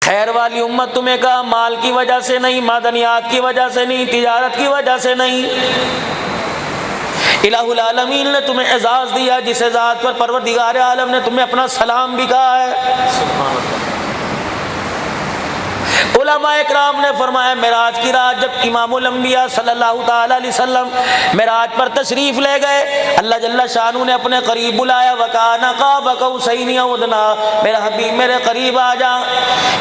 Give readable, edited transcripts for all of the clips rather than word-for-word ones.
خیر والی امت تمہیں کہا مال کی وجہ سے نہیں، معدنیات کی وجہ سے نہیں، تجارت کی وجہ سے نہیں، الہ العالمین نے تمہیں اعزاز دیا جس اعزاز پر پروردگار عالم نے تمہیں اپنا سلام بھی کہا ہے۔ علماء اکرام نے فرمایا معراج کی رات جب امام الانبیاء صلی اللہ تعالی علیہ وسلم معراج پر تشریف لے گئے، اللہ جل شانہ نے اپنے قریب بلایا، وَكَانَ قَابَ قَوْسَيْنِ أَوْ أَدْنَىٰ، میرا حبیب میرے قریب آ جا،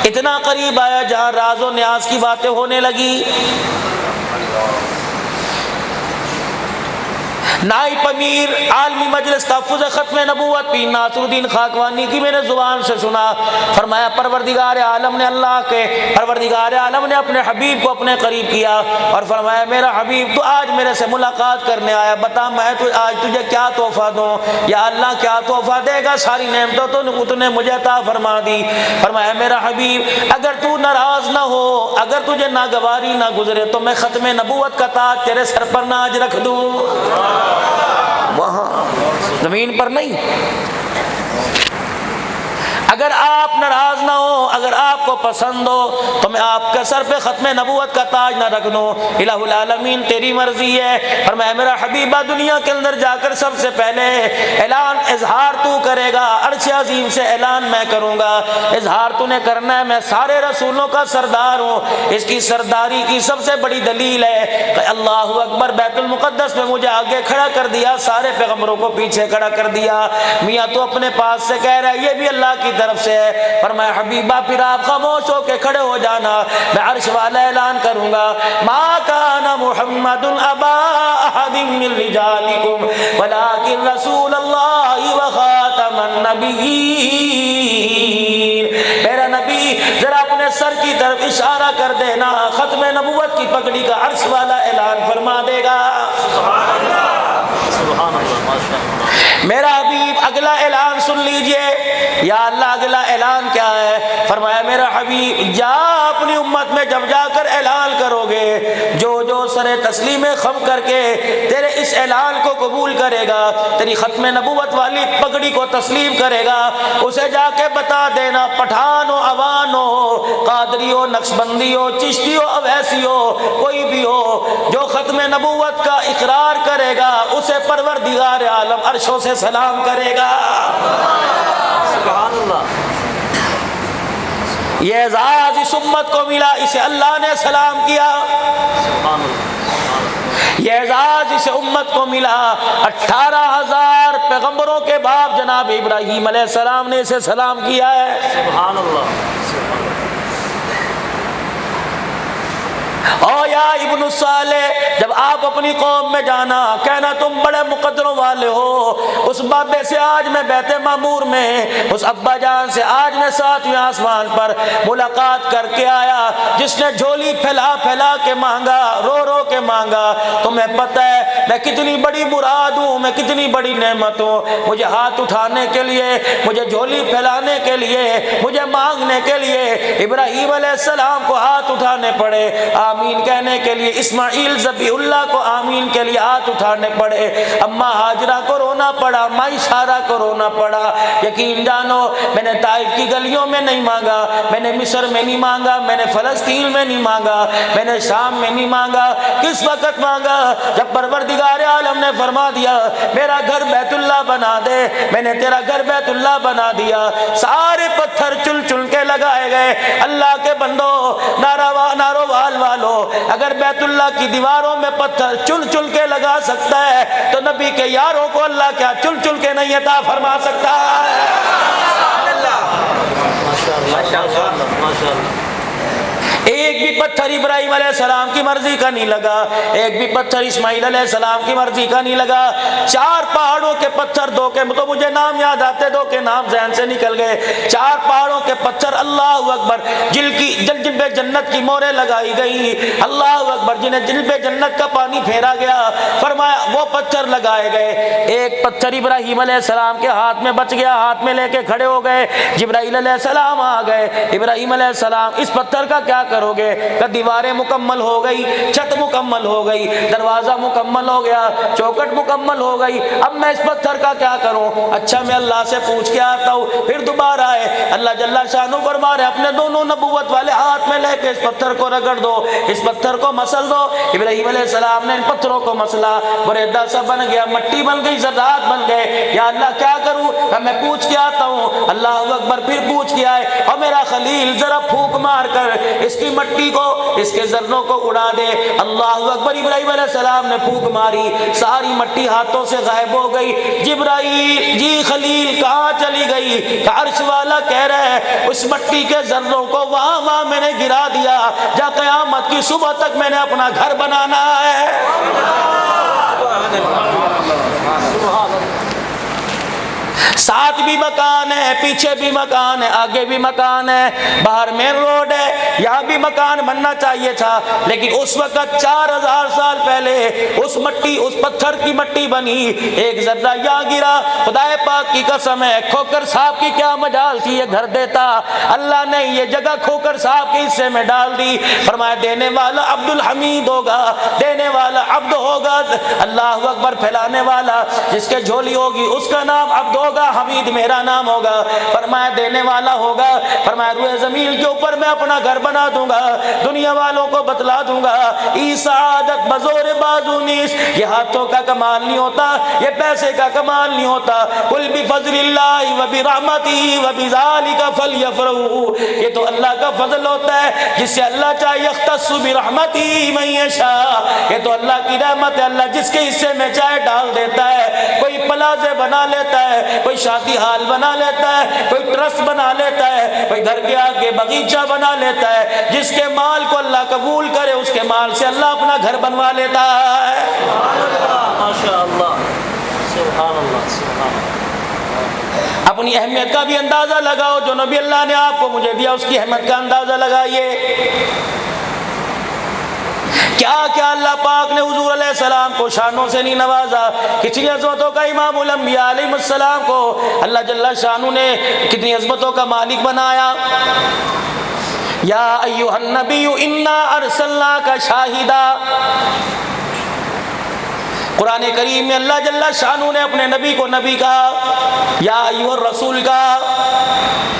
اتنا قریب آیا جہاں راز و نیاز کی باتیں ہونے لگی۔ نائب امیر عالمی مجلس تحفظ ختم نبوت پیر ناصر الدین خاقوانی کی میں نے زبان سے سنا، فرمایا پروردگار عالم نے پروردگار عالم نے اپنے حبیب کو اپنے قریب کیا اور فرمایا میرا حبیب تو آج میرے سے ملاقات کرنے آیا، بتا میں تو آج تجھے کیا تحفہ دوں، یا اللہ کیا تحفہ دے گا، ساری نعمتوں تو نے مجھے عطا فرما دی۔ فرمایا میرا حبیب اگر تو ناراض نہ ہو، اگر تجھے ناگواری نہ گزرے تو میں ختم نبوت کا تاج تیرے سر پر نہ آج رکھ دوں، وہاں زمین پر نہیں۔ اگر آپ ناراض نہ ہو، اگر آپ کو پسند ہو تو میں آپ کے سر پہ ختم نبوت کا تاج نہ رکھ دوں، الہ العالمین تیری مرضی ہے۔ فرمایا میرا حبیبہ دنیا کے اندر جا کر سب سے پہلے اعلان اظہار تو کرے گا، عرش عظیم سے اعلان میں کروں گا، اظہار تو نے کرنا ہے میں سارے رسولوں کا سردار ہوں۔ اس کی سرداری کی سب سے بڑی دلیل ہے کہ اللہ اکبر، بیت المقدس میں مجھے آگے کھڑا کر دیا، سارے پیغمبروں کو پیچھے کھڑا کر دیا۔ میاں تو اپنے پاس سے کہہ رہا ہے یہ بھی اللہ کی طرف سے ہے۔ فرمایا حبیبہ پھر آپ خاموش ہو کے کھڑے ہو جانا، میں عرش والا اعلان کروں گا، ما کان محمد ابا احد من رجالکم ولکن رسول اللہ وخاتم النبیین۔ میرا نبی ذرا اپنے سر کی طرف اشارہ کر دینا، ختم نبوت کی پگڑی کا عرش والا اعلان فرما دے گا۔ سبحان اللہ، سبحان اللہ، ماشاء اللہ۔ میرا حبیب اگلا اعلان سن لیجئے، یا اللہ اگلا اعلان کیا ہے؟ فرمایا میرا حبیب جا اپنی امت میں جب جا کر اعلان کرو گے، جو سر تسلیم خم کر کے تیرے اس اعلان کو قبول کرے گا، تیری ختم نبوت والی پگڑی کو تسلیم کرے گا، اسے جا کے بتا دینا، پٹھان ہو، عوان ہو، قادری ہو، نقشبندی ہو، چشتی ہو، اویسی ہو، کوئی بھی ہو، جو ختم نبوت کا اقرار کرے گا اسے پروردگار عالم عرشوں سے سلام کرے گا۔ سبحان اللہ۔ یہ اعزاز اس امت کو ملا، اسے اللہ نے سلام کیا۔ سبحان اللہ۔ یہ اعزاز اس امت کو ملا، 18,000 پیغمبروں کے باپ جناب ابراہیم علیہ السلام نے اسے سلام کیا ہے۔ سبحان اللہ۔ او یا ابن الصالح، جب آپ اپنی قوم میں جانا کہنا تم بڑے مقدروں والے ہو، اس بابے سے آج میں بیت معمور میں، اس ابا جان سے آج میں 7ویں آسمان پر ملاقات کر کے آیا، جس نے جھولی پھیلا پھیلا کے مانگا، رو رو کے مانگا۔ تمہیں پتہ ہے میں کتنی بڑی مراد ہوں، میں کتنی بڑی نعمت ہوں، مجھے ہاتھ اٹھانے کے لیے، مجھے جھولی پھیلانے کے لیے، مجھے مانگنے کے لیے ابراہیم علیہ السلام کو ہاتھ اٹھانے پڑے، آمین کہنے کے لیے اسماعیل ذبیح اللہ کو آمین کے لیے ہاتھ اٹھانے پڑے، اماں ہاجرہ کو رونا پڑا، ماں اشارہ کو رونا پڑا۔ یقین جانو میں نے طائف کی گلیوں میں نہیں مانگا، میں نے مصر میں نہیں مانگا، میں نے فلسطین میں نہیں مانگا، میں نے شام میں نہیں مانگا، کس وقت مانگا؟ جب پروردگار عالم نے فرما دیا میرا گھر بیت اللہ بنا دے، میں نے تیرا گھر بیت اللہ بنا دیا، سارے پتھر چل چل کے لگائے گئے۔ اللہ کے بندو، نارووال والو، اگر بیت اللہ کی دیواروں میں پتھر چل چل کے لگا سکتا ہے تو نبی کے یاروں کو اللہ کیا چل چل کے نہیں عطا فرما سکتا ہے؟ ایک بھی پتھر ابراہیم علیہ السلام کی مرضی کا نہیں لگا، ایک بھی پتھر اسماعیل علیہ السلام کی مرضی کا نہیں لگا۔ 4 پہاڑوں کے پتھر، دو کے تو مجھے نام یاد آتے، دو کے نام ذہن سے نکل گئے۔ 4 پہاڑوں کے پتھر، اللہ اکبر، جن پہ جنت کی موریں لگائی گئی، اللہ اکبر، جن پہ جنت کا پانی پھیرا گیا، فرمایا وہ پتھر لگائے گئے۔ ایک پتھر ابراہیم علیہ السلام کے ہاتھ میں بچ گیا، ہاتھ میں لے کے کھڑے ہو گئے، جبرائیل علیہ السلام آ گئے، ابراہیم علیہ السلام اس پتھر کا کیا کرو گے؟ کہ دیواریں مکمل ہو گئی، چھت مکمل ہو گئی، دروازہ مکمل ہو گیا، چوکٹ مکمل ہو گئی، اب میں اس پتھر کا کیا کروں؟ اچھا میں اللہ سے پوچھ کے آتا ہوں۔ پھر دوبارہ آئے، اللہ جل شانہ فرما رہے اپنے دونوں نبوت والے ہاتھ میں لے کے اس پتھر کو رگڑ دو، اس پتھر کو مسل دو۔ ابراہیم علیہ السلام نے ان پتھروں کو مسلا، بریدہ سا بن گیا، مٹی بن گئی، زراعت بن گئے۔ یا اللہ کیا کروں؟ کہ میں پوچھ کے آتا ہوں۔ اللہ اکبر، پھر پوچھ کے آئے، اور میرا خلیل ذرا پھونک مار کر اس کی مٹی کو، اس کے ذروں کو اڑا دے۔ اللہ اکبر، ابراہیم علیہ السلام نے پھونک ماری، ساری مٹی ہاتھوں سے غائب ہو گئی۔ جبرائیل جی خلیل کہاں چلی گئی؟ کہ عرش والا کہہ رہا ہے اس مٹی کے ذروں کو وہاں میں نے گرا دیا جہاں قیامت کی صبح تک میں نے اپنا گھر بنانا ہے۔ ساتھ بھی مکان ہے، پیچھے بھی مکان ہے، آگے بھی مکان ہے، باہر مین روڈ ہے، یہاں بھی مکان بننا چاہیے تھا، لیکن اس وقت 4000 سال پہلے اس مٹی، اس پتھر کی مٹی بنی، ایک ذرہ یہاں گرا، خدا پاک کی قسم ہے کھوکر صاحب کی کیا مجال تھی یہ گھر دیتا، اللہ نے یہ جگہ کھوکر صاحب کے حصے میں ڈال دی۔ فرمایا دینے والا عبد الحمید ہوگا، دینے والا عبد ہوگا، اللہ اکبر، پھیلانے والا جس کے جھولی ہوگی اس کا نام عبد ہوگا، حمید میرا نام ہوگا۔ فرمایا دینے والا ہوگا، فرمایا روئے زمین کے اوپر میں اپنا گھر بنا دوں گا، دنیا والوں کو بتلا دوں گا ای سعادت بزور بازو نیس، یہ ہاتھوں کا کمال نہیں ہوتا، یہ پیسے کا کمال نہیں ہوتا، قل بفضل اللہ وبرحمتہ وبذالک فلیفرحوا، یہ تو اللہ کا فضل ہوتا ہے جس سے اللہ چاہے یختص برحمتہ من یشاء، یہ تو اللہ کی رحمت ہے، اللہ جس کے حصے میں چاہے ڈال دیتا ہے، کوئی پلازے بنا لیتا ہے، کوئی شادی حال بنا لیتا ہے، کوئی ٹرسٹ بنا لیتا ہے، کوئی گھر کے آگے باغیچہ بنا لیتا ہے، جس کے مال کو اللہ قبول کرے اس کے مال سے اللہ اپنا گھر بنوا لیتا ہے۔ ماشاءاللہ، سبحان اللہ، سبحان اللہ۔ اپنی اہمیت کا بھی اندازہ لگاؤ، جو نبی اللہ نے آپ کو مجھے دیا اس کی اہمیت کا اندازہ لگائیے۔ کیا کیا اللہ پاک نے حضور علیہ السلام کو شانوں سے نہیں نوازا، کتنی عظمتوں کا امام الانبیاء علیہ السلام کو اللہ جل شانہ نے کتنی عظمتوں کا مالک بنایا۔ یا ایھا النبی انا ارسلناک شاہدا، قرآن کریم میں اللہ جل شانہ نے اپنے نبی کو نبی کہا، یا ایھا الرسول کہا،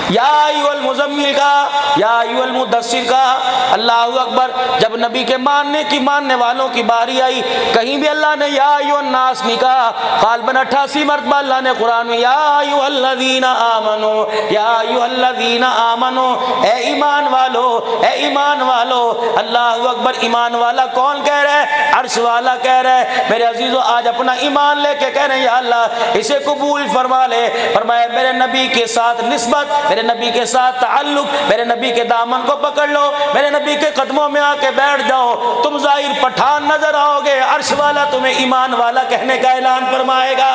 یا ایھا المزمل کہا، یا ایھا المدثر کہا۔ اللہ اکبر، جب نبی کے ماننے والوں کی باری آئی کہیں بھی اللہ نے یا ایھا الناس نہیں کہا، غالباً 88 مرتبہ اللہ نے قرآن میں یا ایھا الذین آمنو، یا ایھا الذین آمنو، اے ایمان والو، اے ایمان والو۔ اللہ اکبر، ایمان والا کون کہہ رہا ہے؟ عرش والا کہہ رہا ہے۔ میرے عزیزو آج اپنا ایمان لے کے کہہ رہے ہیں یا اللہ اسے قبول فرما لے۔ فرمایا میرے نبی کے ساتھ نسبت، میرے نبی کے ساتھ تعلق، میرے نبی کے دامن کو پکڑ لو، میرے نبی کے قدموں میں آ کے بیٹھ جاؤ، تم ظاہر پٹھان نظر آؤ گے، عرش والا تمہیں ایمان والا کہنے کا اعلان فرمائے گا۔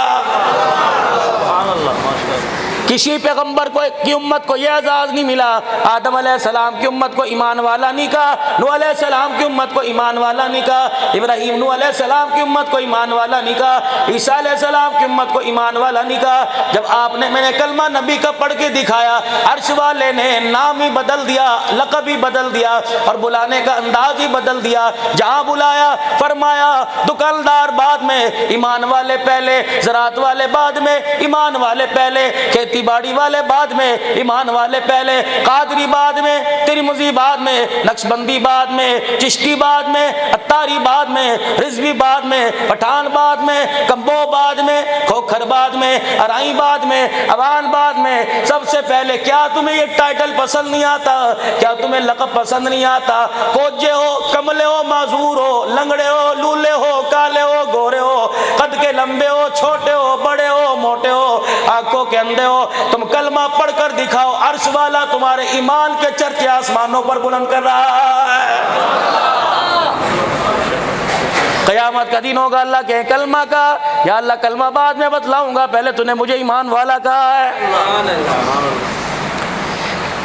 سبحان اللہ، ماشاءاللہ۔ کسی پیغمبر کی امت کو یہ اعزاز نہیں ملا، آدم علیہ السلام کی امت کو ایمان والا نہیں کہا، نوح علیہ السلام کی امت کو ایمان والا نہیں کہا، ابراہیم نوح علیہ السلام کی امت کو ایمان والا نہیں کہا، عیسیٰ علیہ السلام کی امت کو ایمان والا نہیں کہا۔ جب آپ نے میں نے کلمہ نبی کا پڑھ کے دکھایا، عرش والے نے نام ہی بدل دیا، لقب ہی بدل دیا، اور بلانے کا انداز ہی بدل دیا۔ جہاں بلایا فرمایا دکاندار بعد میں، ایمان والے پہلے، زراعت والے بعد میں، ایمان والے پہلے، کھیتی باڑی والے بعد میں، ایمان والے پہلے، قادری بعد میں، ترمذی بعد میں، نقشبندی بعد میں، چشتی بعد میں، اتاری بعد میں، رضوی بعد میں، پٹھان بعد میں، کمبو بعد میں، کھوکھر بعد میں، ارائی بعد میں، اوان بعد میں۔ سب سے پہلے کیا تمہیں یہ ٹائٹل پسند نہیں آتا؟ کیا تمہیں لقب پسند نہیں آتا؟ کوجے ہو، کملے ہو، معذور ہو، لنگڑے ہو، لولے ہو، کالے ہو، گورے ہو، قد کے لمبے ہو، چھوٹے ہو، بڑے ہو، موٹے ہو، آنکھوں کے اندھے ہو، تم کلمہ پڑھ کر دکھاؤ، عرش والا تمہارے ایمان کے چرچے آسمانوں پر بلند کر رہا ہے۔ قیامت کا دن ہوگا، اللہ کے کلمہ کا، یا اللہ کلمہ بعد میں بتلاؤں گا، پہلے تو نے مجھے ایمان والا کہا ہے۔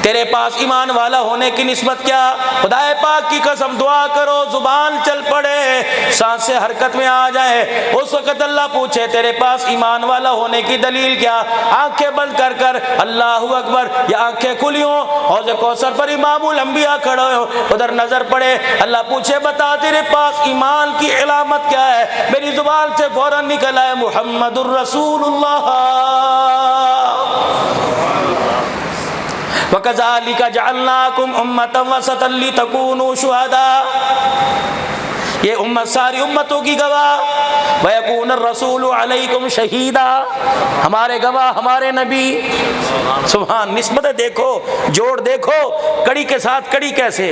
تیرے پاس ایمان والا ہونے کی نسبت کیا؟ خدا پاک کی قسم دعا کرو زبان چل پڑے، سانسیں حرکت میں آ جائے، اس وقت اللہ پوچھے تیرے پاس ایمان والا ہونے کی دلیل کیا؟ آنکھیں بند کر کر اللہ اکبر یا آنکھیں کھلی ہوں، حوض کوثر پر امام الانبیاء کھڑے ہو، ادھر نظر پڑے، اللہ پوچھے بتا تیرے پاس ایمان کی علامت کیا ہے؟ میری زبان سے فوراً نکل آئے محمد الرسول اللہ۔ وَكَذَلِكَ جَعَلْنَاكُمْ أُمَّةً وَسَطًا لِتَكُونُوا شُهَدَاءَ، یہ امت ساری امتوں کی گواہ، وَيَكُونَ الرَّسُولُ عَلَيْكُمْ شَهِيدًا، ہمارے گواہ ہمارے نبی۔ سبحان، نسبتیں دیکھو، جوڑ دیکھو، کڑی کے ساتھ کڑی کیسے